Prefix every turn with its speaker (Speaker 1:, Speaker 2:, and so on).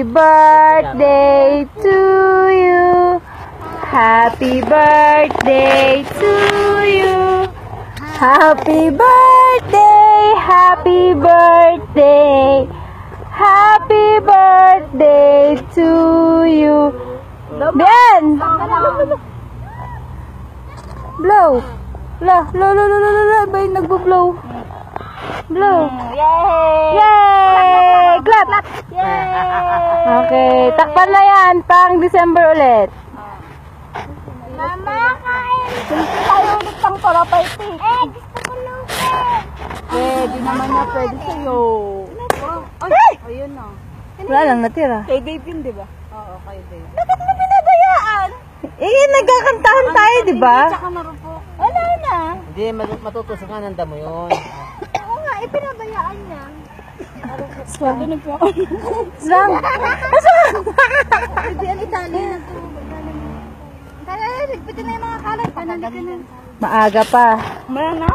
Speaker 1: birthday to you. Happy birthday to you. Happy birthday, happy birthday. Happy birthday to you. Bien! Blow. La. Ba yung nagbo-blow? Blow.
Speaker 2: Yay!
Speaker 1: Yay! Clap!
Speaker 2: Yay!
Speaker 1: Okay, takpan na yan. Pang December ulit.
Speaker 2: Mama, kain! Tayo ulit pang parapay-pi. Gusto ko lang
Speaker 1: Pwede naman na pwede sa'yo.
Speaker 2: Ay! Ayun na.
Speaker 1: Wala lang natira.
Speaker 2: Kay Dave yun, di ba? Oo, kay Dave. Bakit mo pinabayaan?
Speaker 1: Nagkakantahan tayo, di ba?
Speaker 2: Tsaka marupok. Wala na.
Speaker 3: Hindi, matutusan ng damo yun.
Speaker 2: Oo nga, pinabayaan niya.
Speaker 1: Sabi
Speaker 2: na po ako.
Speaker 1: Lang.
Speaker 2: Hindi, ang Italian na to. Tara, ligpitin na yung mga kalat. Panalik ka na.
Speaker 1: Maaga pa.
Speaker 2: Mara na?